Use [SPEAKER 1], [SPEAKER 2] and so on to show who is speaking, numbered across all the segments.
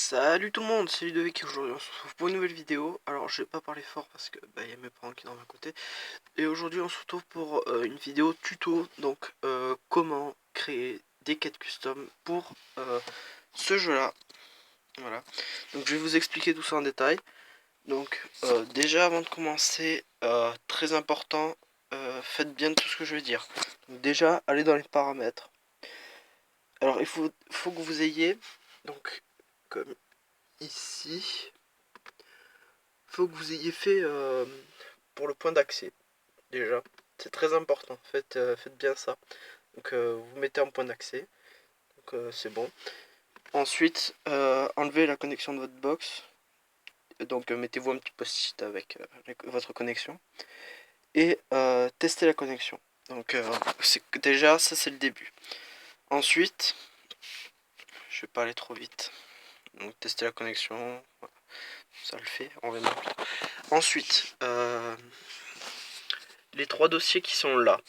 [SPEAKER 1] Salut tout le monde, c'est Ludovic et aujourd'hui on se retrouve pour une nouvelle vidéo. Alors je vais pas parler fort parce que y a mes parents qui sont à côté. Et aujourd'hui on se retrouve pour une vidéo tuto, donc comment créer des quêtes custom pour ce jeu là. Voilà, donc je vais vous expliquer tout ça en détail. Donc déjà avant de commencer, très important, faites bien tout ce que je vais dire. Donc déjà allez dans les paramètres. Alors il faut que vous ayez, donc comme ici, faut que vous ayez fait pour le point d'accès déjà, c'est très important, faites bien ça. Donc vous mettez un point d'accès, donc c'est bon. Ensuite enlevez la connexion de votre box, donc mettez-vous un petit post-it avec votre connexion et testez la connexion. Donc déjà ça c'est le début. Ensuite je vais pas aller trop vite, donc testez la connexion, voilà. Ça le fait, on va plus. Ensuite les trois dossiers qui sont là,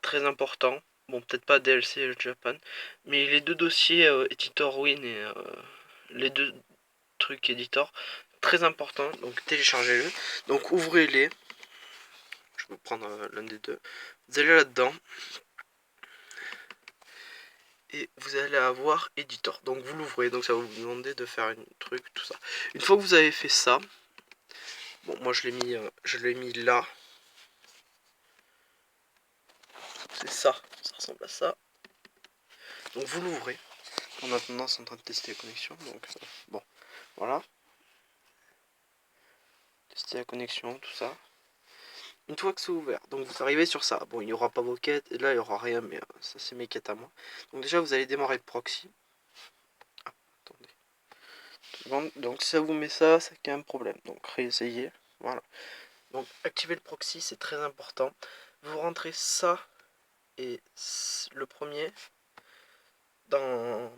[SPEAKER 1] très important. Bon, peut-être pas DLC Japan, mais les deux dossiers Editor Win et les deux trucs Editor, très important. Donc téléchargez-le. Donc ouvrez-les. Je vais prendre l'un des deux. Vous allez là-dedans. Et vous allez avoir Editor. Donc vous l'ouvrez. Donc ça va vous demander de faire un truc, tout ça. Une fois que vous avez fait ça, bon, moi je l'ai mis là. C'est ça. Ça ressemble à ça. Donc vous l'ouvrez. En attendant, c'est en train de tester la connexion. Donc bon, voilà. Tester la connexion, tout ça. Une fois que c'est ouvert, donc vous arrivez sur ça. Bon, il n'y aura pas vos quêtes, et là il n'y aura rien, mais ça c'est mes quêtes à moi. Donc déjà vous allez démarrer le proxy. Ah, attendez. Donc si ça vous met ça, c'est qu'il y a un problème. Donc réessayez. Voilà. Donc activer le proxy, c'est très important. Vous rentrez ça et le premier dans.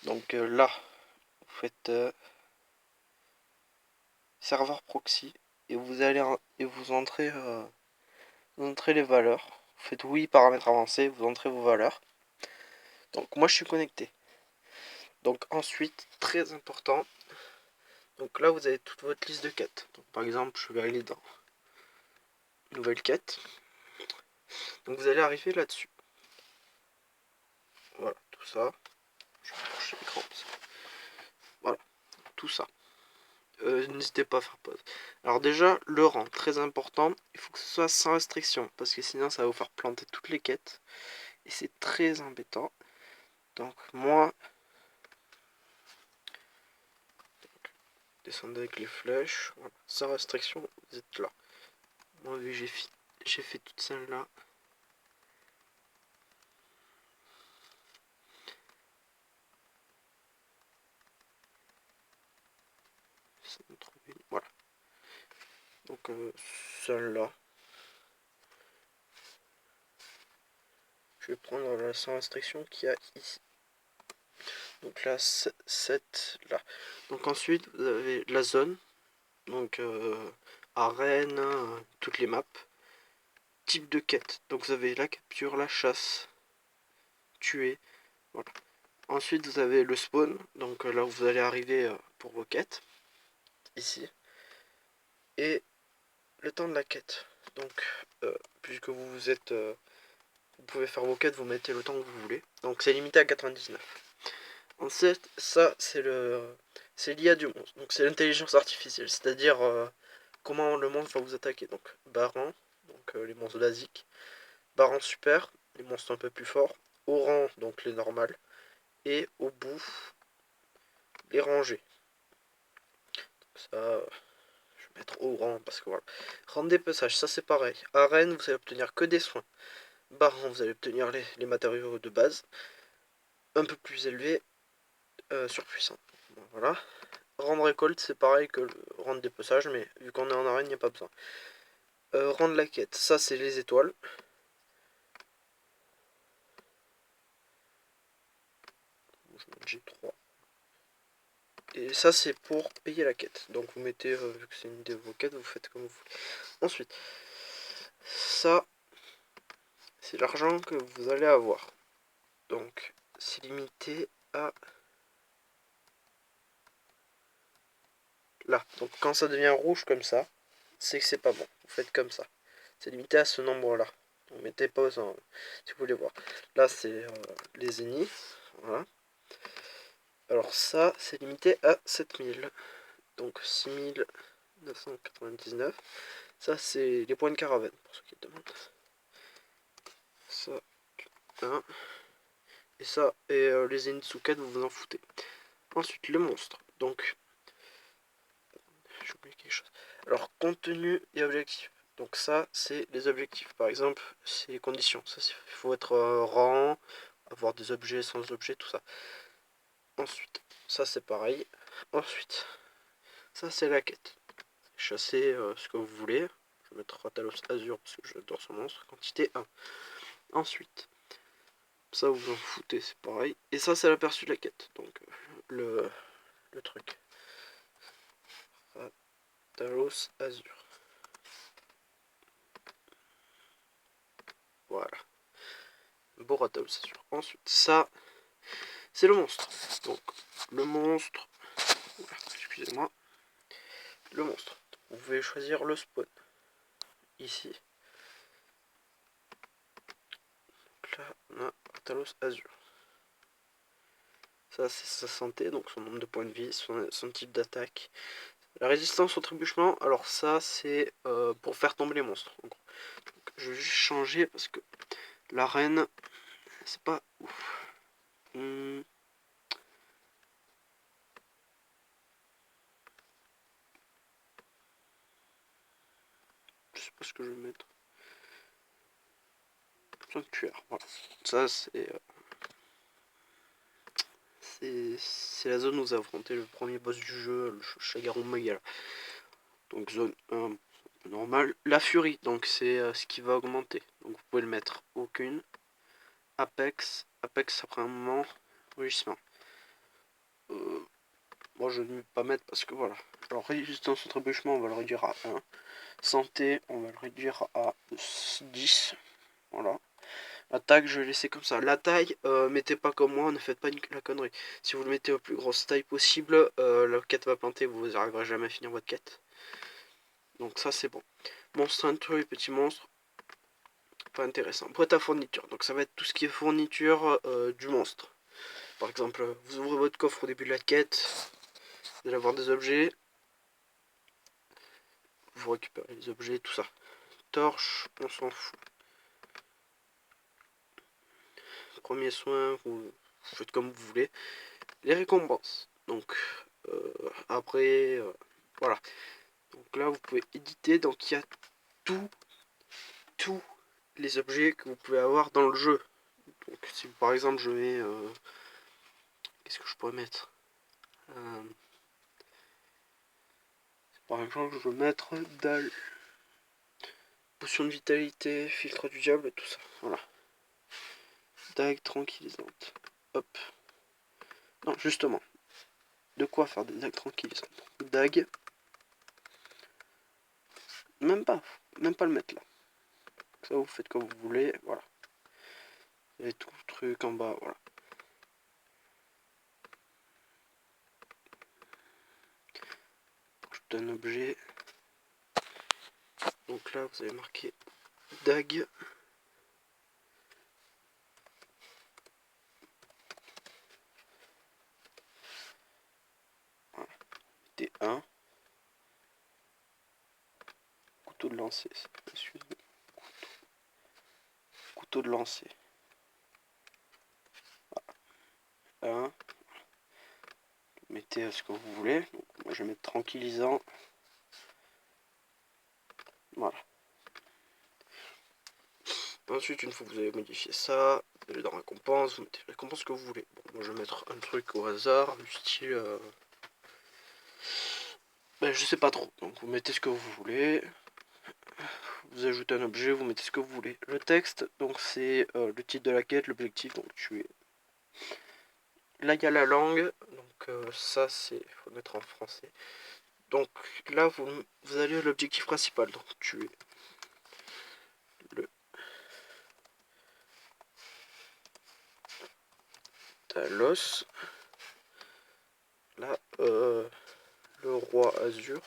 [SPEAKER 1] Donc là, vous faites serveur proxy et vous allez et vous entrez les valeurs. Vous faites oui, paramètres avancés, vous entrez vos valeurs. Donc moi je suis connecté. Donc ensuite, très important, donc là vous avez toute votre liste de quêtes. Donc, par exemple, je vais aller dans nouvelle quête. Donc vous allez arriver là-dessus. Voilà, tout ça. Je vais approcher l'écran. Voilà, tout ça. N'hésitez pas à faire pause. Alors déjà, le rang, très important, il faut que ce soit sans restriction, parce que sinon ça va vous faire planter toutes les quêtes. Et c'est très embêtant. Donc moi, descendez avec les flèches, voilà. Sans restriction, vous êtes là. Moi, vu que j'ai fait toutes celles-là. Voilà. Donc celle-là. Je vais prendre la sans restriction qu'il y a ici. Donc là, 7 là. Donc ensuite, vous avez la zone. Donc arène, toutes les maps. Type de quête. Donc vous avez la capture, la chasse, tuer. Voilà. Ensuite, vous avez le spawn. Donc là où vous allez arriver pour vos quêtes. Ici. Et le temps de la quête. Donc, puisque vous êtes... vous pouvez faire vos quêtes, vous mettez le temps que vous voulez. Donc c'est limité à 99. Ensuite, ça c'est l'IA du monstre. Donc c'est l'intelligence artificielle, c'est-à-dire comment le monstre va vous attaquer. Donc Baran, donc les monstres basiques. Baran super, les monstres un peu plus forts. Oran, donc les normales. Et au bout, les rangées. Donc ça, je vais mettre Oran parce que voilà. Rang dépeçage, ça c'est pareil. Arène, vous allez obtenir que des soins. Baran, vous allez obtenir les matériaux de base. Un peu plus élevé, surpuissant. Bon, voilà. Rendre récolte, c'est pareil que le rendre dépeçage, mais vu qu'on est en arène, il n'y a pas besoin. Rendre la quête, ça c'est les étoiles. Je mets G3. Et ça c'est pour payer la quête. Donc vous mettez, vu que c'est une de vos quêtes, vous faites comme vous voulez. Ensuite, ça c'est l'argent que vous allez avoir. Donc c'est limité à là. Donc quand ça devient rouge comme ça, c'est que c'est pas bon. Vous faites comme ça. C'est limité à ce nombre-là. Donc mettez pause si vous voulez voir. Là, c'est les zéniths. Voilà. Alors ça, c'est limité à 7000. Donc 6999. Ça, c'est les points de caravane, pour ceux qui demandent. Ça, 1. Et ça, et les zéniths sous 4, vous vous en foutez. Ensuite, le monstre. Donc, j'ai oublié quelque chose. Alors, contenu et objectif. Donc ça, c'est les objectifs. Par exemple, c'est les conditions. Ça, il faut être rang, avoir des objets, sans objets, tout ça. Ensuite, ça c'est pareil. Ensuite, ça c'est la quête. Chasser ce que vous voulez. Je vais mettre Talos Azur parce que j'adore ce monstre. Quantité 1. Ensuite, ça vous en foutez, c'est pareil. Et ça c'est l'aperçu de la quête. Donc le truc. Talos Azur. Voilà. Beau Talos Azur. Ensuite, ça c'est le monstre. Donc le monstre. Excusez-moi. Le monstre. Vous pouvez choisir le spawn. Ici. Donc là, on a Talos Azur. Ça, c'est sa santé, donc son nombre de points de vie, son type d'attaque. La résistance au trébuchement, alors ça, c'est pour faire tomber les monstres. En gros. Donc, je vais juste changer parce que l'arène, c'est pas ouf. Je sais pas ce que je vais mettre. Sanctuaire, voilà. Ça, c'est la zone où vous affrontez le premier boss du jeu, le Shagaru Magala. Donc zone 1, normal. La furie, donc c'est ce qui va augmenter. Donc vous pouvez le mettre aucune. Apex après un moment, rugissement. Moi je ne vais pas mettre parce que voilà. Alors résistance au trébuchement, on va le réduire à 1. Santé, on va le réduire à 10. Voilà. Attaque, je vais laisser comme ça. La taille, mettez pas comme moi, ne faites pas la connerie. Si vous le mettez au plus grosse taille possible, la quête va planter, vous n'arriverez jamais à finir votre quête. Donc ça c'est bon. Monstre intrus, petit monstre. Pas intéressant. Boîte à fourniture. Donc ça va être tout ce qui est fourniture du monstre. Par exemple, vous ouvrez votre coffre au début de la quête, vous allez avoir des objets, vous récupérez les objets, tout ça. Torche, on s'en fout. Premier soin, vous faites comme vous voulez. Les récompenses. Donc, après, voilà. Donc là, vous pouvez éditer. Donc, il y a tous les objets que vous pouvez avoir dans le jeu. Donc, si par exemple, je mets... qu'est-ce que je pourrais mettre par exemple, je vais mettre dalle, potion de vitalité, filtre du diable, tout ça. Voilà. Dague tranquillisante. Hop. Non, justement. De quoi faire des dagues tranquillisantes. Dague. Même pas le mettre là. Ça, vous faites comme vous voulez. Voilà. Et tout le truc en bas, voilà. Tout un objet. Donc là, vous avez marqué dague. Voilà. T1. Couteau de lancer. Excusez-moi. Couteau de lancer. Voilà. 1. Mettez ce que vous voulez. Donc, moi, je vais mettre tranquillisant. Voilà. Ensuite, une fois que vous avez modifié ça, vous allez dans récompense, vous mettez la récompense que vous voulez. Bon, moi je vais mettre un truc au hasard, du style... je sais pas trop. Donc vous mettez ce que vous voulez. Vous ajoutez un objet, vous mettez ce que vous voulez. Le texte, donc c'est le titre de la quête, l'objectif, donc tuer. Là, il y a la langue, donc ça, c'est... faut le mettre en français. Donc là, vous allez à l'objectif principal, donc tuer. Le Talos. Là, le roi Azur.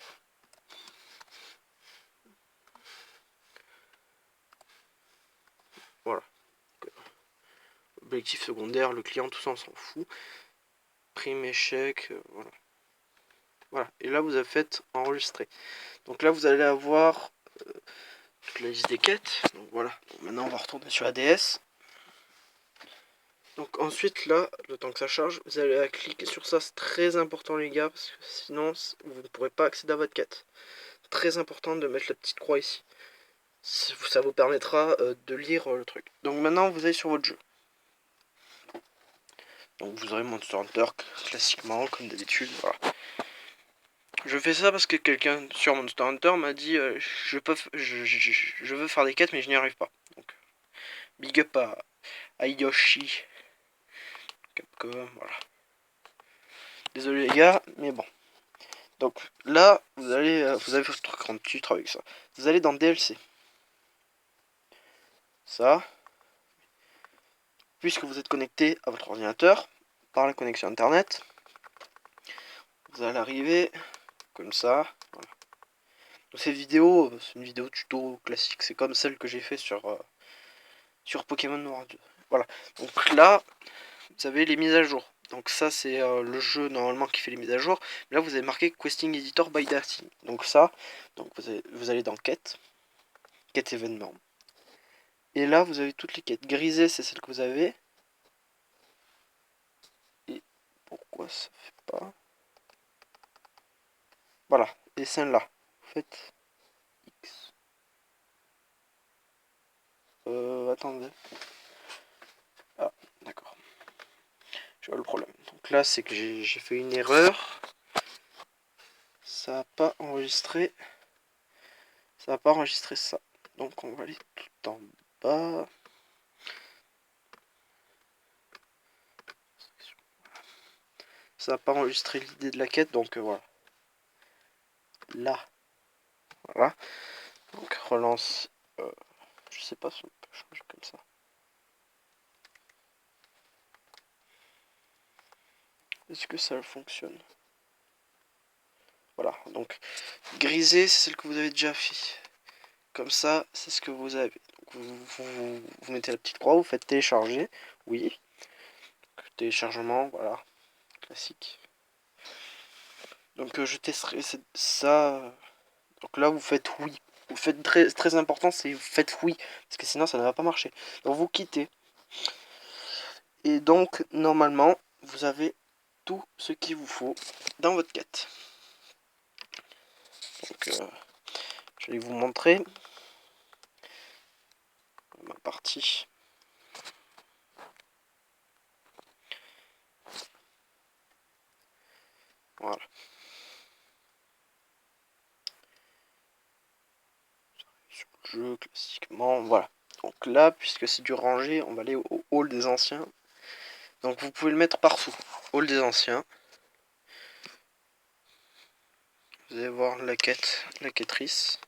[SPEAKER 1] Voilà. Objectif secondaire, le client, tout ça on s'en fout. Prime, échec, voilà. Voilà. Et là vous avez fait enregistrer. Donc là vous allez avoir toute la liste des quêtes. Donc voilà. Donc, maintenant on va retourner sur ADS. Donc ensuite là, le temps que ça charge, vous allez cliquer sur ça, c'est très important les gars, parce que sinon vous ne pourrez pas accéder à votre quête. Très important de mettre la petite croix ici. Ça vous permettra de lire le truc. Donc maintenant vous allez sur votre jeu. Donc vous aurez Monster Hunter classiquement, comme d'habitude, voilà. Je fais ça parce que quelqu'un sur Monster Hunter m'a dit je veux faire des quêtes mais je n'y arrive pas. Donc big up à Yoshi, Capcom, voilà. Désolé les gars, mais bon. Donc là, vous avez votre truc en titre avec ça. Vous allez dans DLC. Ça. Puisque vous êtes connecté à votre ordinateur par la connexion internet, vous allez arriver comme ça. Voilà. Donc cette vidéo, c'est une vidéo tuto classique. C'est comme celle que j'ai fait sur Pokémon Noir 2. Voilà. Donc là, vous avez les mises à jour. Donc ça, c'est le jeu normalement qui fait les mises à jour. Mais là, vous avez marqué Questing Editor by Darty. Donc ça, donc vous allez dans Quête événement. Et là, vous avez toutes les quêtes. Grisée, c'est celle que vous avez. Et pourquoi ça fait pas... Voilà, et celle-là. Vous faites X. Attendez. Ah, d'accord. Je vois le problème. Donc là, c'est que j'ai fait une erreur. Ça n'a pas enregistré. Ça n'a pas enregistré ça. Donc on va aller tout en bas. Ça n'a pas enregistré l'idée de la quête, donc voilà. Là. Voilà. Donc relance. Je sais pas si on peut changer comme ça. Est-ce que ça fonctionne? Voilà, donc grisé, c'est celle que vous avez déjà fait. Comme ça, c'est ce que vous avez. Donc, vous mettez la petite croix, vous faites télécharger. Oui. Téléchargement, voilà. Classique. Donc je testerai ça. Donc là, vous faites oui. Vous faites très important, c'est vous faites oui. Parce que sinon, ça ne va pas marcher. Donc vous quittez. Et donc, normalement, vous avez tout ce qu'il vous faut dans votre quête. Donc, je vais vous montrer ma partie. Voilà. Sur le jeu, classiquement, voilà. Donc là, puisque c'est du rangé, on va aller au hall des anciens. Donc vous pouvez le mettre partout. Hall des anciens. Vous allez voir la quête, la quêtrice.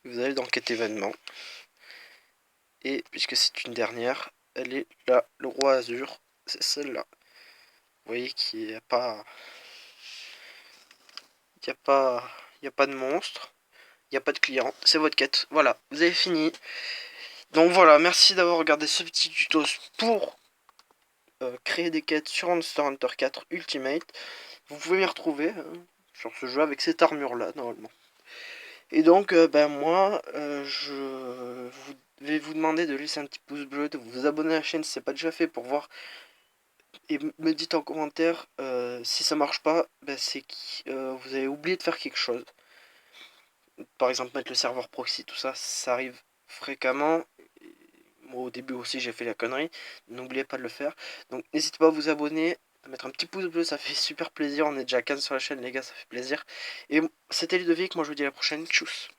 [SPEAKER 1] Vous allez dans quête événement. Et puisque c'est une dernière, elle est là, le roi Azur, c'est celle-là. Vous voyez qu'il n'y a pas... Il n'y a pas de monstre. Il n'y a pas de client. C'est votre quête. Voilà, vous avez fini. Donc voilà, merci d'avoir regardé ce petit tuto pour créer des quêtes sur Monster Hunter 4 Ultimate. Vous pouvez m'y retrouver sur ce jeu avec cette armure-là, normalement. Et donc, moi, je vais vous demander de laisser un petit pouce bleu, de vous abonner à la chaîne si ce n'est pas déjà fait pour voir. Et me dites en commentaire si ça marche pas, c'est que vous avez oublié de faire quelque chose. Par exemple, mettre le serveur proxy, tout ça, ça arrive fréquemment. Moi, au début aussi, j'ai fait la connerie. N'oubliez pas de le faire. Donc, n'hésitez pas à vous abonner, à mettre un petit pouce bleu, ça fait super plaisir. On est déjà à 15 sur la chaîne, les gars, ça fait plaisir. Et c'était Ludovic, moi je vous dis à la prochaine. Tchuss.